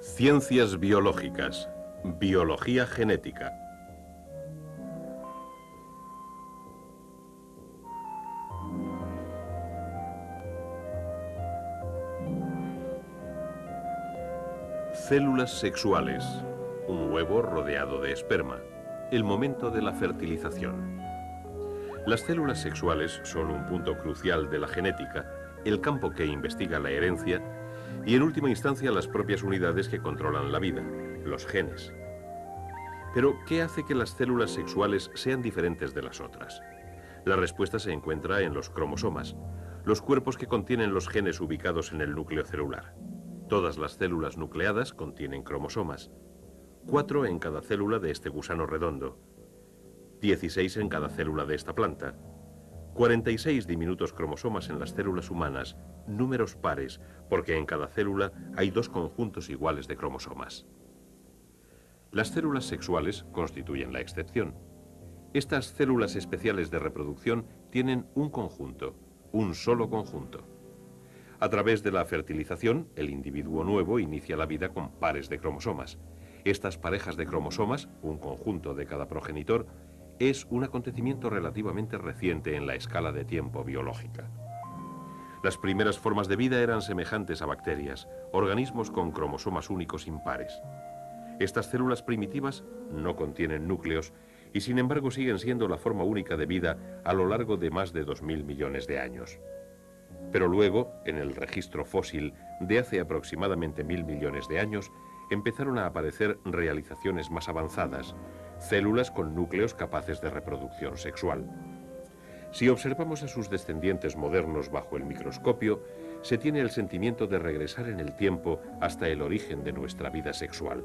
Ciencias biológicas, biología genética. Células sexuales, un huevo rodeado de esperma, el momento de la fertilización. Las células sexuales son un punto crucial de la genética, el campo que investiga la herencia y en última instancia las propias unidades que controlan la vida, los genes. Pero, ¿qué hace que las células sexuales sean diferentes de las otras? La respuesta se encuentra en los cromosomas, los cuerpos que contienen los genes ubicados en el núcleo celular. Todas las células nucleadas contienen cromosomas, 4 en cada célula de este gusano redondo, 16 en cada célula de esta planta, 46 diminutos cromosomas en las células humanas, números pares, porque en cada célula hay 2 conjuntos iguales de cromosomas. Las células sexuales constituyen la excepción. Estas células especiales de reproducción tienen un conjunto, un solo conjunto. A través de la fertilización, el individuo nuevo inicia la vida con pares de cromosomas. Estas parejas de cromosomas, un conjunto de cada progenitor, es un acontecimiento relativamente reciente en la escala de tiempo biológica. Las primeras formas de vida eran semejantes a bacterias, organismos con cromosomas únicos impares. Estas células primitivas no contienen núcleos y sin embargo siguen siendo la forma única de vida a lo largo de más de 2000 millones de años. Pero luego, en el registro fósil de hace aproximadamente 1000 millones de años, empezaron a aparecer realizaciones más avanzadas, células con núcleos capaces de reproducción sexual. Si observamos a sus descendientes modernos bajo el microscopio, se tiene el sentimiento de regresar en el tiempo hasta el origen de nuestra vida sexual.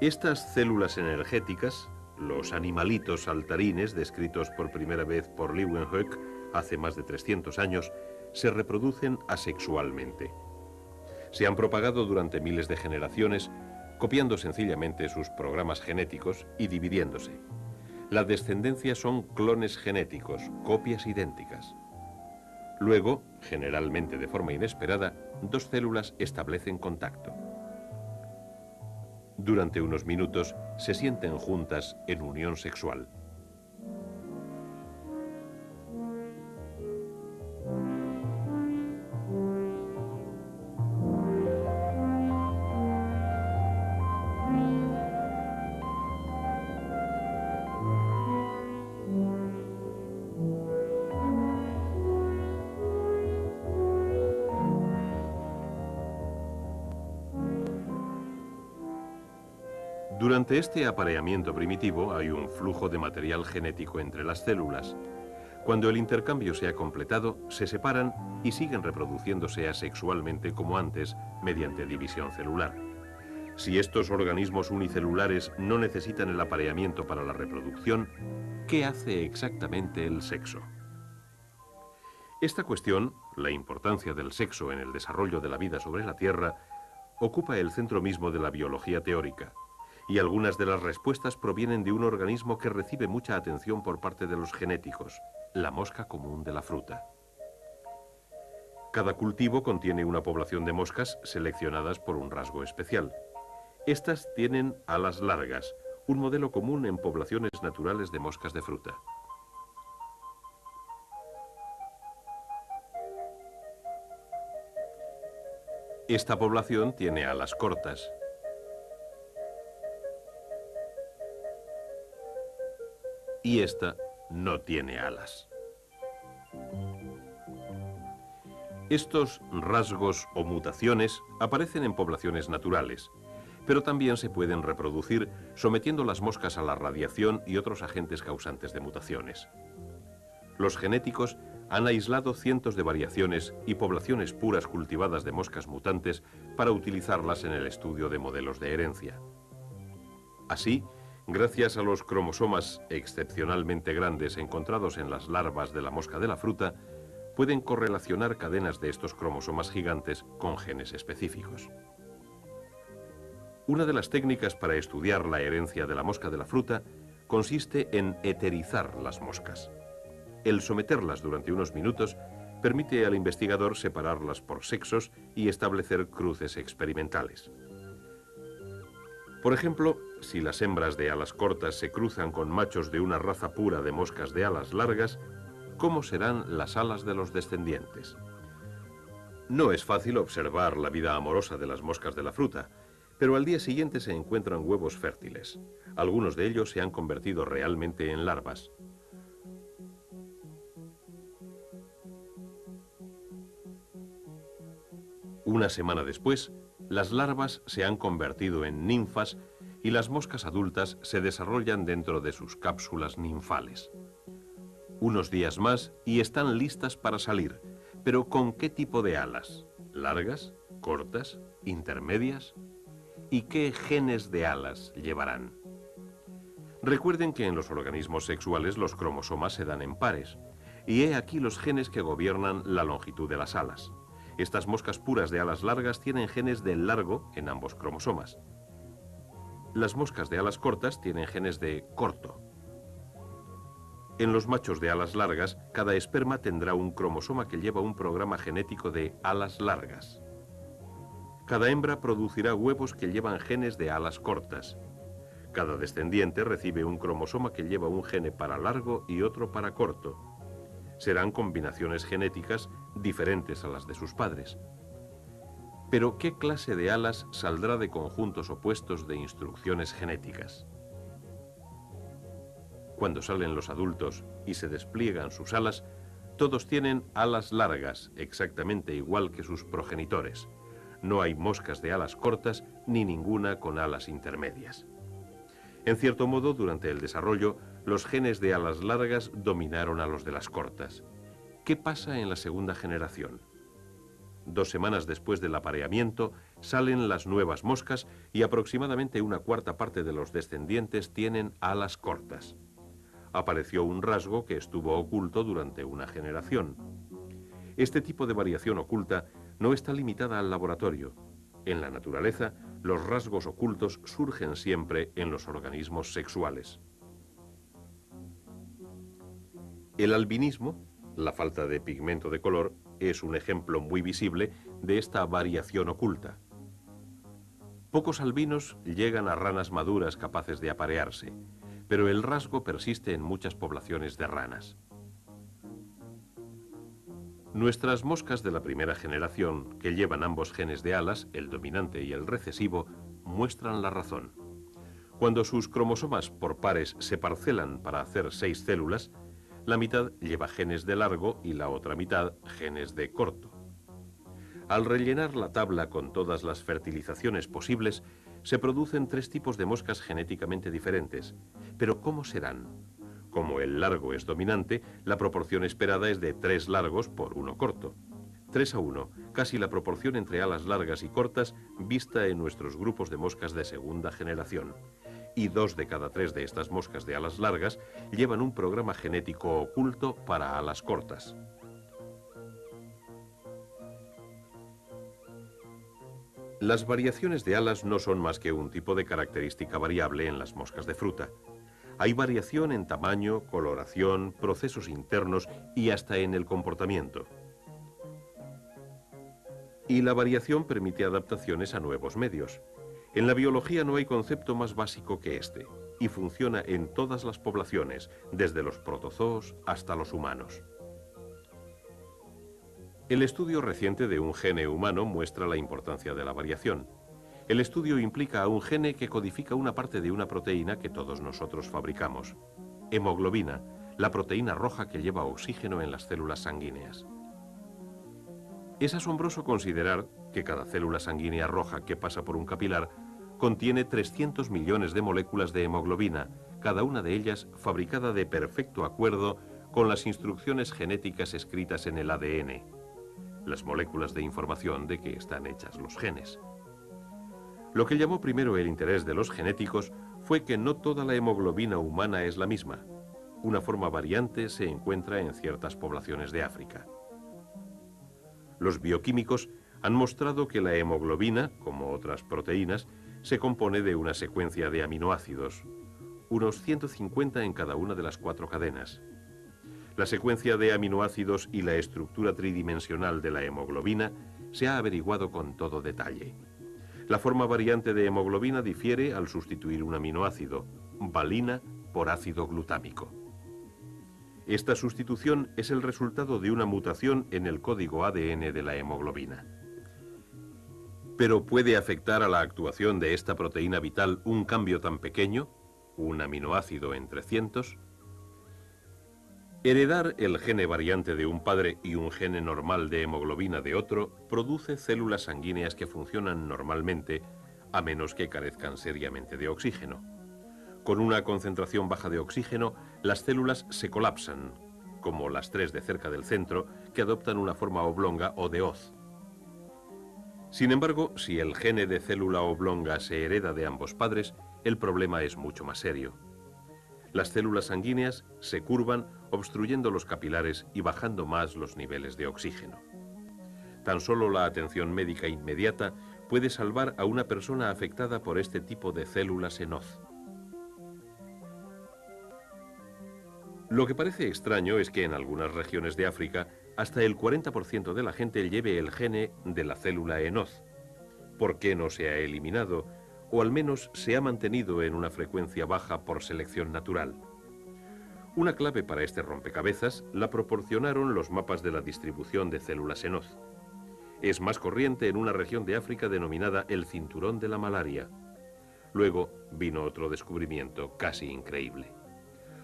Estas células energéticas, los animalitos saltarines descritos por primera vez por Leeuwenhoek hace más de 300 años, se reproducen asexualmente. Se han propagado durante miles de generaciones, copiando sencillamente sus programas genéticos y dividiéndose. La descendencia son clones genéticos, copias idénticas. Luego, generalmente de forma inesperada, 2 células establecen contacto. Durante unos minutos se sienten juntas en unión sexual. Durante este apareamiento primitivo hay un flujo de material genético entre las células. Cuando el intercambio se ha completado, se separan y siguen reproduciéndose asexualmente como antes, mediante división celular. Si estos organismos unicelulares no necesitan el apareamiento para la reproducción, ¿qué hace exactamente el sexo? Esta cuestión, la importancia del sexo en el desarrollo de la vida sobre la Tierra, ocupa el centro mismo de la biología teórica. Y algunas de las respuestas provienen de un organismo que recibe mucha atención por parte de los genéticos, la mosca común de la fruta. Cada cultivo contiene una población de moscas seleccionadas por un rasgo especial. Estas tienen alas largas, un modelo común en poblaciones naturales de moscas de fruta. Esta población tiene alas cortas. Y esta no tiene alas. Estos rasgos o mutaciones aparecen en poblaciones naturales, pero también se pueden reproducir sometiendo las moscas a la radiación y otros agentes causantes de mutaciones. Los genéticos han aislado cientos de variaciones y poblaciones puras cultivadas de moscas mutantes para utilizarlas en el estudio de modelos de herencia. Así, gracias a los cromosomas excepcionalmente grandes encontrados en las larvas de la mosca de la fruta, pueden correlacionar cadenas de estos cromosomas gigantes con genes específicos. Una de las técnicas para estudiar la herencia de la mosca de la fruta consiste en eterizar las moscas. El someterlas durante unos minutos permite al investigador separarlas por sexos y establecer cruces experimentales. Por ejemplo, si las hembras de alas cortas se cruzan con machos de una raza pura de moscas de alas largas, ¿cómo serán las alas de los descendientes? No es fácil observar la vida amorosa de las moscas de la fruta, pero al día siguiente se encuentran huevos fértiles. Algunos de ellos se han convertido realmente en larvas. Una semana después, las larvas se han convertido en ninfas y las moscas adultas se desarrollan dentro de sus cápsulas ninfales. Unos días más y están listas para salir, pero ¿con qué tipo de alas? ¿Largas? ¿Cortas? ¿Intermedias? ¿Y qué genes de alas llevarán? Recuerden que en los organismos sexuales los cromosomas se dan en pares, y he aquí los genes que gobiernan la longitud de las alas. Estas moscas puras de alas largas tienen genes de largo en ambos cromosomas. Las moscas de alas cortas tienen genes de corto. En los machos de alas largas, cada esperma tendrá un cromosoma que lleva un programa genético de alas largas. Cada hembra producirá huevos que llevan genes de alas cortas. Cada descendiente recibe un cromosoma que lleva un gene para largo y otro para corto. Serán combinaciones genéticas diferentes a las de sus padres. Pero ¿qué clase de alas saldrá de conjuntos opuestos de instrucciones genéticas? Cuando salen los adultos y se despliegan sus alas, todos tienen alas largas, exactamente igual que sus progenitores. No hay moscas de alas cortas ni ninguna con alas intermedias. En cierto modo, durante el desarrollo, los genes de alas largas dominaron a los de las cortas. ¿Qué pasa en la segunda generación? 2 semanas después del apareamiento, salen las nuevas moscas y aproximadamente una cuarta parte de los descendientes tienen alas cortas. Apareció un rasgo que estuvo oculto durante una generación. Este tipo de variación oculta no está limitada al laboratorio. En la naturaleza, los rasgos ocultos surgen siempre en los organismos sexuales. El albinismo, la falta de pigmento de color, es un ejemplo muy visible de esta variación oculta. Pocos albinos llegan a ranas maduras capaces de aparearse, pero el rasgo persiste en muchas poblaciones de ranas. Nuestras moscas de la primera generación, que llevan ambos genes de alas, el dominante y el recesivo, muestran la razón. Cuando sus cromosomas por pares se parcelan para hacer 6 células, la mitad lleva genes de largo y la otra mitad genes de corto. Al rellenar la tabla con todas las fertilizaciones posibles, se producen 3 tipos de moscas genéticamente diferentes. Pero ¿cómo serán? Como el largo es dominante, la proporción esperada es de 3 largos por 1 corto. 3:1, casi la proporción entre alas largas y cortas vista en nuestros grupos de moscas de segunda generación. Y 2 de cada 3 de estas moscas de alas largas llevan un programa genético oculto para alas cortas. Las variaciones de alas no son más que un tipo de característica variable en las moscas de fruta. Hay variación en tamaño, coloración, procesos internos y hasta en el comportamiento. Y la variación permite adaptaciones a nuevos medios. En la biología no hay concepto más básico que este, y funciona en todas las poblaciones, desde los protozoos hasta los humanos. El estudio reciente de un gene humano muestra la importancia de la variación. El estudio implica a un gene que codifica una parte de una proteína que todos nosotros fabricamos. Hemoglobina, la proteína roja que lleva oxígeno en las células sanguíneas. Es asombroso considerar que cada célula sanguínea roja que pasa por un capilar contiene 300 millones de moléculas de hemoglobina, cada una de ellas fabricada de perfecto acuerdo con las instrucciones genéticas escritas en el ADN, las moléculas de información de que están hechas los genes. Lo que llamó primero el interés de los genéticos fue que no toda la hemoglobina humana es la misma. Una forma variante se encuentra en ciertas poblaciones de África. Los bioquímicos han mostrado que la hemoglobina, como otras proteínas, se compone de una secuencia de aminoácidos. unos 150 en cada una de las 4 cadenas. La secuencia de aminoácidos y la estructura tridimensional de la hemoglobina se ha averiguado con todo detalle. La forma variante de hemoglobina difiere al sustituir un aminoácido, valina por ácido glutámico. Esta sustitución es el resultado de una mutación en el código ADN de la hemoglobina. ¿Pero puede afectar a la actuación de esta proteína vital un cambio tan pequeño, un aminoácido entre cientos? Heredar el gene variante de un padre y un gene normal de hemoglobina de otro produce células sanguíneas que funcionan normalmente, a menos que carezcan seriamente de oxígeno. Con una concentración baja de oxígeno, las células se colapsan, como las 3 de cerca del centro, que adoptan una forma oblonga o de hoz. Sin embargo, si el gene de célula oblonga se hereda de ambos padres, el problema es mucho más serio. Las células sanguíneas se curvan, obstruyendo los capilares y bajando más los niveles de oxígeno. Tan solo la atención médica inmediata puede salvar a una persona afectada por este tipo de células en hoz. Lo que parece extraño es que en algunas regiones de África hasta el 40% de la gente lleve el gene de la célula en hoz. ¿Por qué no se ha eliminado? O al menos se ha mantenido en una frecuencia baja por selección natural. Una clave para este rompecabezas la proporcionaron los mapas de la distribución de células en hoz. Es más corriente en una región de África denominada el cinturón de la malaria. Luego vino otro descubrimiento casi increíble.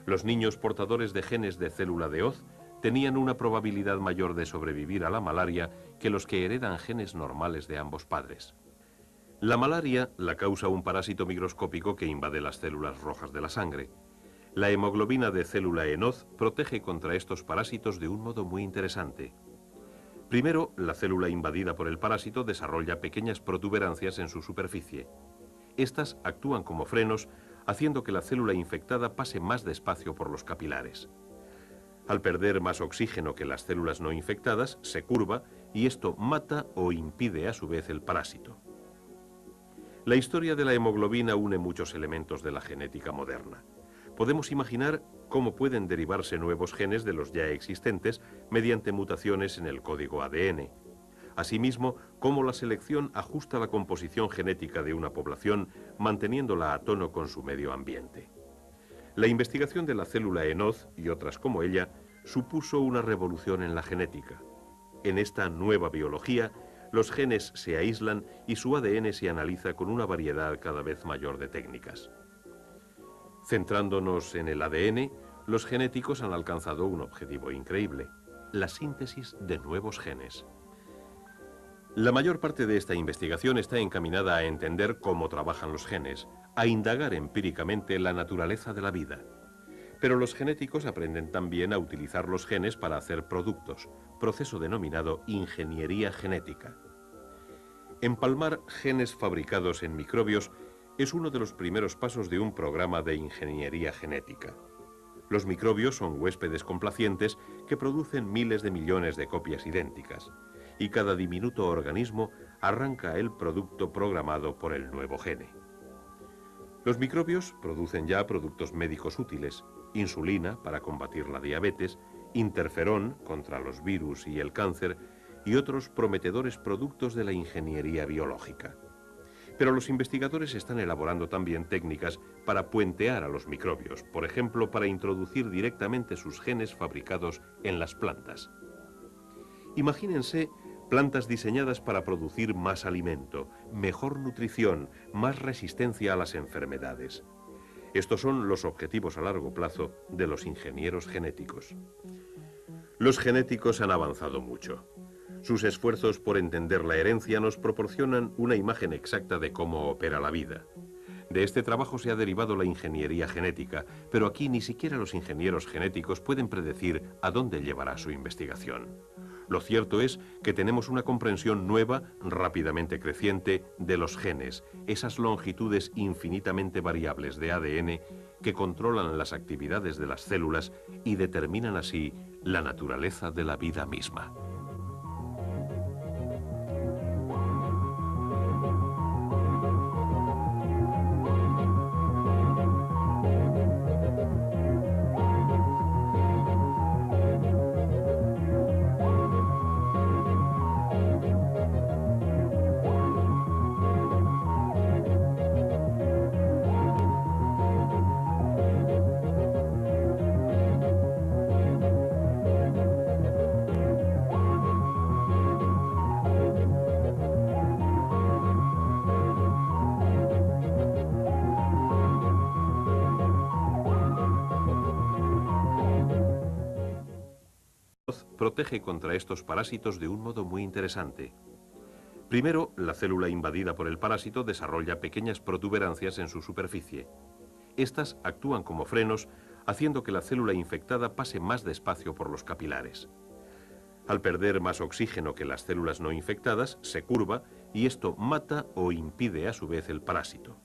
Los niños portadores de genes de célula de hoz tenían una probabilidad mayor de sobrevivir a la malaria que los que heredan genes normales de ambos padres. La malaria la causa un parásito microscópico que invade las células rojas de la sangre. La hemoglobina de célula en hoz protege contra estos parásitos de un modo muy interesante. Primero, la célula invadida por el parásito desarrolla pequeñas protuberancias en su superficie. Estas actúan como frenos, haciendo que la célula infectada pase más despacio por los capilares. Al perder más oxígeno que las células no infectadas, se curva y esto mata o impide a su vez el parásito. La historia de la hemoglobina une muchos elementos de la genética moderna. Podemos imaginar cómo pueden derivarse nuevos genes de los ya existentes mediante mutaciones en el código ADN. Asimismo, cómo la selección ajusta la composición genética de una población, manteniéndola a tono con su medio ambiente. La investigación de la célula en hoz y otras como ella supuso una revolución en la genética. En esta nueva biología, los genes se aíslan y su ADN se analiza con una variedad cada vez mayor de técnicas. Centrándonos en el ADN, los genéticos han alcanzado un objetivo increíble: la síntesis de nuevos genes. La mayor parte de esta investigación está encaminada a entender cómo trabajan los genes, a indagar empíricamente la naturaleza de la vida. Pero los genéticos aprenden también a utilizar los genes para hacer productos, proceso denominado ingeniería genética. Empalmar genes fabricados en microbios es uno de los primeros pasos de un programa de ingeniería genética. Los microbios son huéspedes complacientes que producen miles de millones de copias idénticas, y cada diminuto organismo arranca el producto programado por el nuevo gene. Los microbios producen ya productos médicos útiles: insulina para combatir la diabetes, interferón contra los virus y el cáncer, y otros prometedores productos de la ingeniería biológica. Pero los investigadores están elaborando también técnicas para puentear a los microbios, por ejemplo, para introducir directamente sus genes fabricados en las plantas. Imagínense plantas diseñadas para producir más alimento, mejor nutrición, más resistencia a las enfermedades. Estos son los objetivos a largo plazo de los ingenieros genéticos. Los genéticos han avanzado mucho. Sus esfuerzos por entender la herencia nos proporcionan una imagen exacta de cómo opera la vida. De este trabajo se ha derivado la ingeniería genética, pero aquí ni siquiera los ingenieros genéticos pueden predecir a dónde llevará su investigación. Lo cierto es que tenemos una comprensión nueva, rápidamente creciente, de los genes, esas longitudes infinitamente variables de ADN que controlan las actividades de las células y determinan así la naturaleza de la vida misma. protege contra estos parásitos de un modo muy interesante. Primero, la célula invadida por el parásito desarrolla pequeñas protuberancias en su superficie. Estas actúan como frenos, haciendo que la célula infectada pase más despacio por los capilares. Al perder más oxígeno que las células no infectadas, se curva y esto mata o impide a su vez el parásito.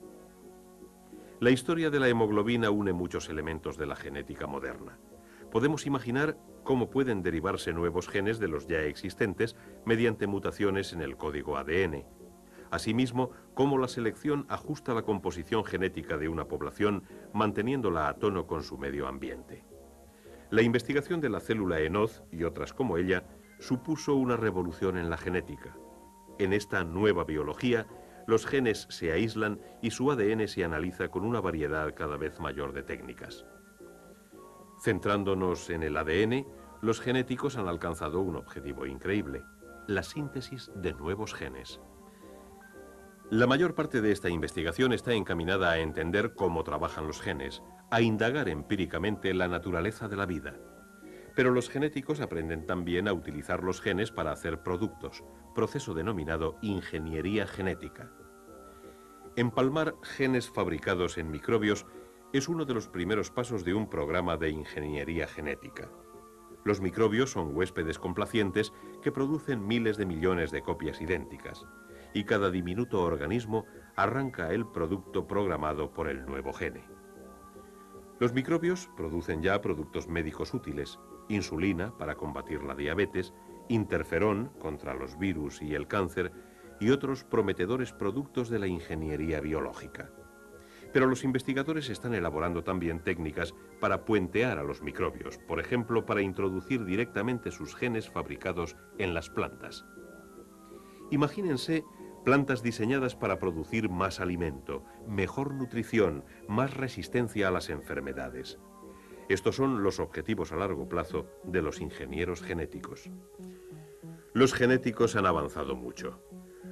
La historia de la hemoglobina une muchos elementos de la genética moderna. Podemos imaginar cómo pueden derivarse nuevos genes de los ya existentes mediante mutaciones en el código ADN. Asimismo, cómo la selección ajusta la composición genética de una población manteniéndola a tono con su medio ambiente. La investigación de la célula ENOZ y otras como ella supuso una revolución en la genética. En esta nueva biología, los genes se aíslan y su ADN se analiza con una variedad cada vez mayor de técnicas. Centrándonos en el ADN, los genéticos han alcanzado un objetivo increíble: la síntesis de nuevos genes. La mayor parte de esta investigación está encaminada a entender cómo trabajan los genes, a indagar empíricamente la naturaleza de la vida. Pero los genéticos aprenden también a utilizar los genes para hacer productos, proceso denominado ingeniería genética. Empalmar genes fabricados en microbios es uno de los primeros pasos de un programa de ingeniería genética. Los microbios son huéspedes complacientes que producen miles de millones de copias idénticas, y cada diminuto organismo arranca el producto programado por el nuevo gene. Los microbios producen ya productos médicos útiles: insulina para combatir la diabetes, interferón contra los virus y el cáncer, y otros prometedores productos de la ingeniería biológica. Pero los investigadores están elaborando también técnicas para puentear a los microbios, por ejemplo, para introducir directamente sus genes fabricados en las plantas. Imagínense plantas diseñadas para producir más alimento, mejor nutrición, más resistencia a las enfermedades. Estos son los objetivos a largo plazo de los ingenieros genéticos. Los genéticos han avanzado mucho.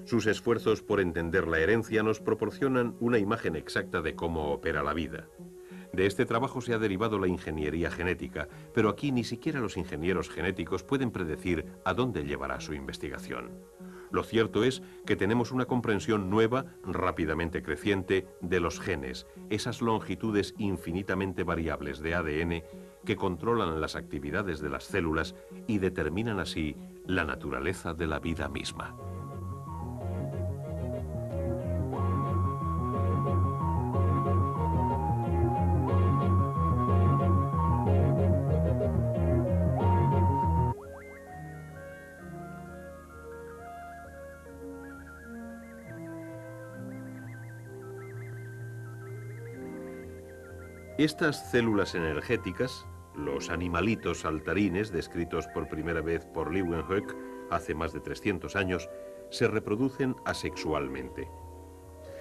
Sus esfuerzos por entender la herencia nos proporcionan una imagen exacta de cómo opera la vida. De este trabajo se ha derivado la ingeniería genética, pero aquí ni siquiera los ingenieros genéticos pueden predecir a dónde llevará su investigación. Lo cierto es que tenemos una comprensión nueva, rápidamente creciente, de los genes, esas longitudes infinitamente variables de ADN que controlan las actividades de las células y determinan así la naturaleza de la vida misma. Estas células energéticas, los animalitos saltarines descritos por primera vez por Leeuwenhoek hace más de 300 años, se reproducen asexualmente.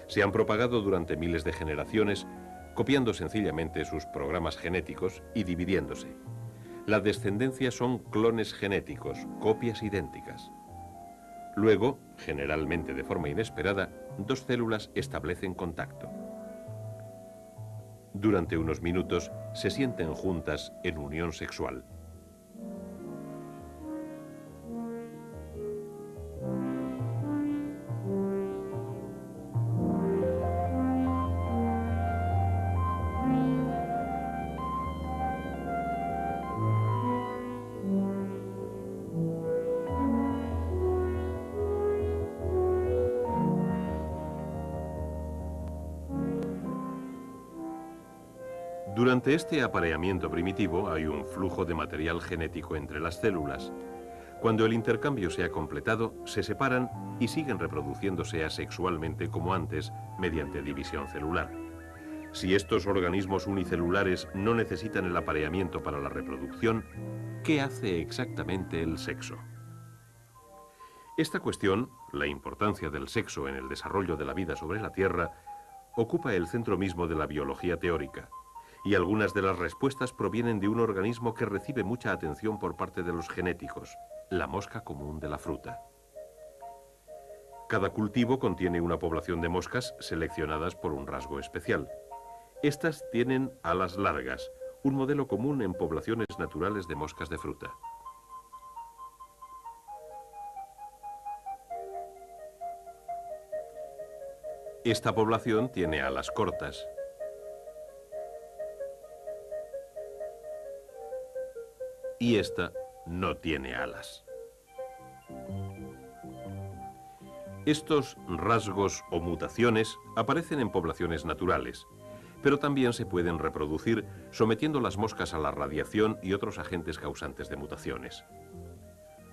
Se han propagado durante miles de generaciones, copiando sencillamente sus programas genéticos y dividiéndose. La descendencia son clones genéticos, copias idénticas. Luego, generalmente de forma inesperada, dos células establecen contacto. Durante unos minutos se sienten juntas en unión sexual. Durante este apareamiento primitivo hay un flujo de material genético entre las células. Cuando el intercambio se ha completado, se separan y siguen reproduciéndose asexualmente como antes, mediante división celular. Si estos organismos unicelulares no necesitan el apareamiento para la reproducción, ¿qué hace exactamente el sexo? Esta cuestión, la importancia del sexo en el desarrollo de la vida sobre la Tierra, ocupa el centro mismo de la biología teórica. Y algunas de las respuestas provienen de un organismo que recibe mucha atención por parte de los genéticos, la mosca común de la fruta. Cada cultivo contiene una población de moscas seleccionadas por un rasgo especial. Estas tienen alas largas, un modelo común en poblaciones naturales de moscas de fruta. Esta población tiene alas cortas. Y esta no tiene alas. Estos rasgos o mutaciones aparecen en poblaciones naturales, pero también se pueden reproducir sometiendo las moscas a la radiación y otros agentes causantes de mutaciones.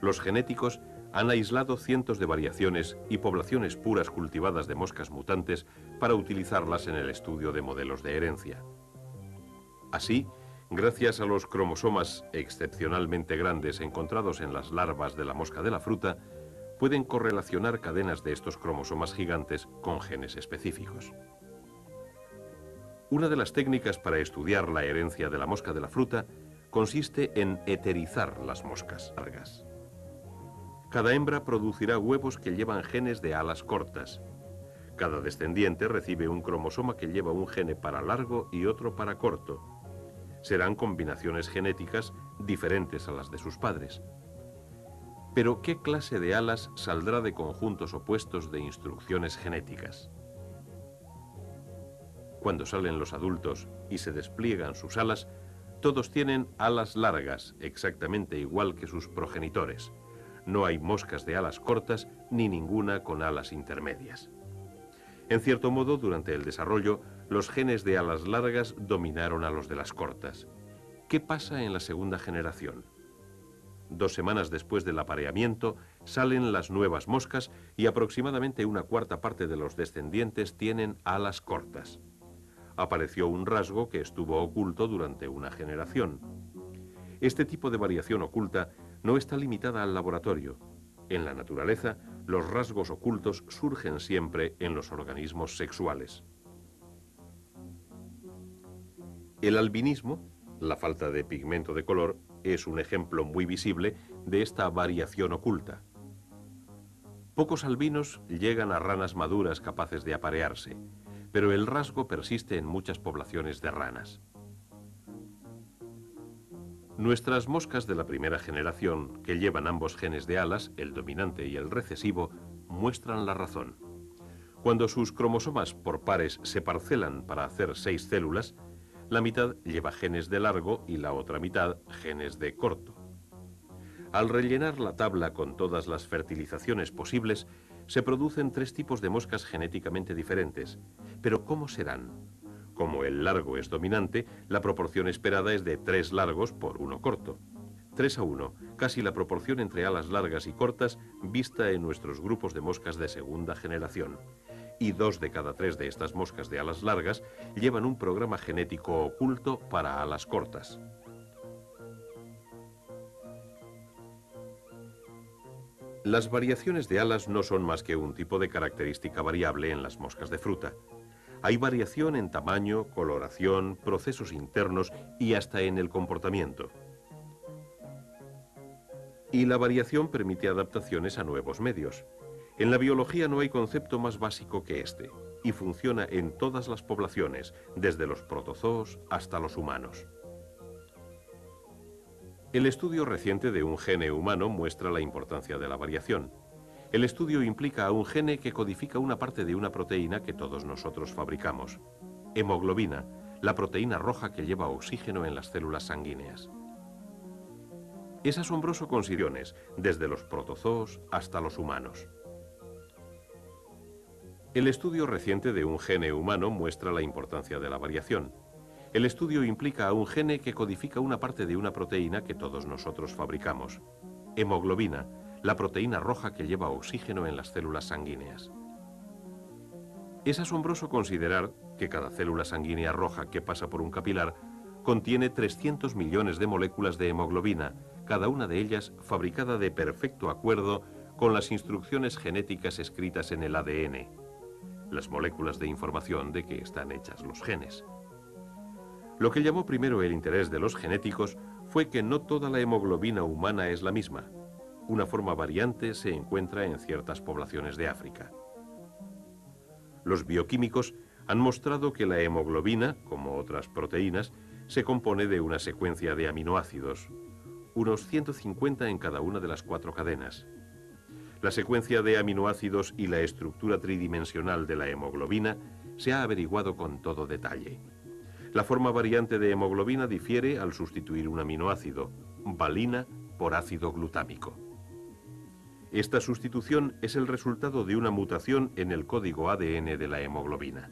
Los genéticos han aislado cientos de variaciones y poblaciones puras cultivadas de moscas mutantes para utilizarlas en el estudio de modelos de herencia. Así, gracias a los cromosomas excepcionalmente grandes encontrados en las larvas de la mosca de la fruta, pueden correlacionar cadenas de estos cromosomas gigantes con genes específicos. Una de las técnicas para estudiar la herencia de la mosca de la fruta consiste en eterizar las moscas largas. Cada hembra producirá huevos que llevan genes de alas cortas. Cada descendiente recibe un cromosoma que lleva un gene para largo y otro para corto. Serán combinaciones genéticas diferentes a las de sus padres. Pero, ¿qué clase de alas saldrá de conjuntos opuestos de instrucciones genéticas? Cuando salen los adultos y se despliegan sus alas, todos tienen alas largas, exactamente igual que sus progenitores. No hay moscas de alas cortas ni ninguna con alas intermedias. En cierto modo, durante el desarrollo, los genes de alas largas dominaron a los de las cortas. ¿Qué pasa en la segunda generación? 2 semanas después del apareamiento, salen las nuevas moscas y aproximadamente una cuarta parte de los descendientes tienen alas cortas. Apareció un rasgo que estuvo oculto durante una generación. Este tipo de variación oculta no está limitada al laboratorio. En la naturaleza, los rasgos ocultos surgen siempre en los organismos sexuales. El albinismo, la falta de pigmento de color, es un ejemplo muy visible de esta variación oculta. Pocos albinos llegan a ranas maduras capaces de aparearse, pero el rasgo persiste en muchas poblaciones de ranas. Nuestras moscas de la primera generación, que llevan ambos genes de alas, el dominante y el recesivo, muestran la razón. Cuando sus cromosomas por pares se parcelan para hacer 6 células, la mitad lleva genes de largo y la otra mitad genes de corto. Al rellenar la tabla con todas las fertilizaciones posibles, se producen 3 tipos de moscas genéticamente diferentes. Pero ¿cómo serán? Como el largo es dominante, la proporción esperada es de 3 largos por 1 corto. 3:1, casi la proporción entre alas largas y cortas vista en nuestros grupos de moscas de segunda generación. Y 2 de cada 3 de estas moscas de alas largas llevan un programa genético oculto para alas cortas. Las variaciones de alas no son más que un tipo de característica variable en las moscas de fruta. Hay variación en tamaño, coloración, procesos internos y hasta en el comportamiento. Y la variación permite adaptaciones a nuevos medios. En la biología no hay concepto más básico que este, y funciona en todas las poblaciones, desde los protozoos hasta los humanos. El estudio reciente de un gene humano muestra la importancia de la variación. El estudio implica a un gene que codifica una parte de una proteína que todos nosotros fabricamos. Hemoglobina, la proteína roja que lleva oxígeno en las células sanguíneas. Es asombroso con consideraciones, desde los protozoos hasta los humanos. El estudio reciente de un gene humano muestra la importancia de la variación. El estudio implica a un gene que codifica una parte de una proteína que todos nosotros fabricamos. Hemoglobina, la proteína roja que lleva oxígeno en las células sanguíneas. Es asombroso considerar que cada célula sanguínea roja que pasa por un capilar contiene 300 millones de moléculas de hemoglobina, cada una de ellas fabricada de perfecto acuerdo con las instrucciones genéticas escritas en el ADN, las moléculas de información de que están hechas los genes. Lo que llamó primero el interés de los genéticos fue que no toda la hemoglobina humana es la misma. Una forma variante se encuentra en ciertas poblaciones de África. Los bioquímicos han mostrado que la hemoglobina, como otras proteínas, se compone de una secuencia de aminoácidos, unos 150 en cada una de las 4 cadenas. La secuencia de aminoácidos y la estructura tridimensional de la hemoglobina se ha averiguado con todo detalle. La forma variante de hemoglobina difiere al sustituir un aminoácido, valina por ácido glutámico. Esta sustitución es el resultado de una mutación en el código ADN de la hemoglobina.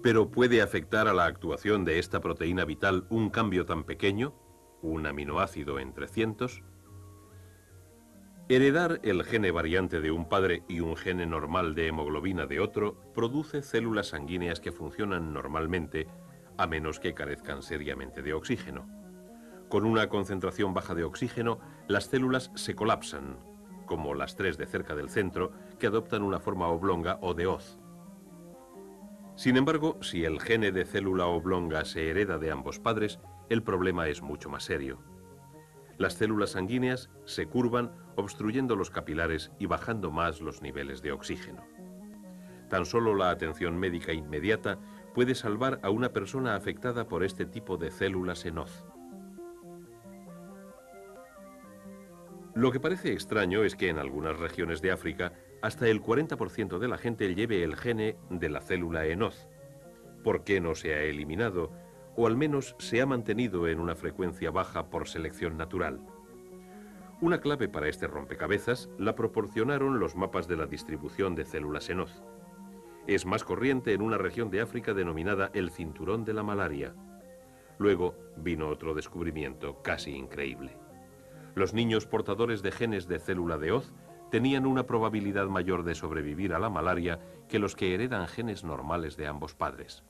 ¿Pero puede afectar a la actuación de esta proteína vital un cambio tan pequeño, un aminoácido entre cientos? Heredar el gene variante de un padre y un gene normal de hemoglobina de otro produce células sanguíneas que funcionan normalmente, a menos que carezcan seriamente de oxígeno. Con una concentración baja de oxígeno, las células se colapsan, como las tres de cerca del centro, que adoptan una forma oblonga o de hoz. Sin embargo, si el gene de célula oblonga se hereda de ambos padres, el problema es mucho más serio. Las células sanguíneas se curvan, obstruyendo los capilares y bajando más los niveles de oxígeno. Tan solo la atención médica inmediata puede salvar a una persona afectada por este tipo de células en hoz. Lo que parece extraño es que en algunas regiones de África hasta el 40% de la gente lleve el gene de la célula en hoz. ¿Por qué no se ha eliminado? O al menos se ha mantenido en una frecuencia baja por selección natural. Una clave para este rompecabezas la proporcionaron los mapas de la distribución de células en hoz. Es más corriente en una región de África denominada el cinturón de la malaria. Luego vino otro descubrimiento casi increíble. Los niños portadores de genes de célula de hoz tenían una probabilidad mayor de sobrevivir a la malaria que los que heredan genes normales de ambos padres.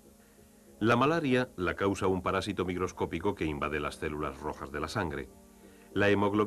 La malaria la causa un parásito microscópico que invade las células rojas de la sangre. La hemoglobina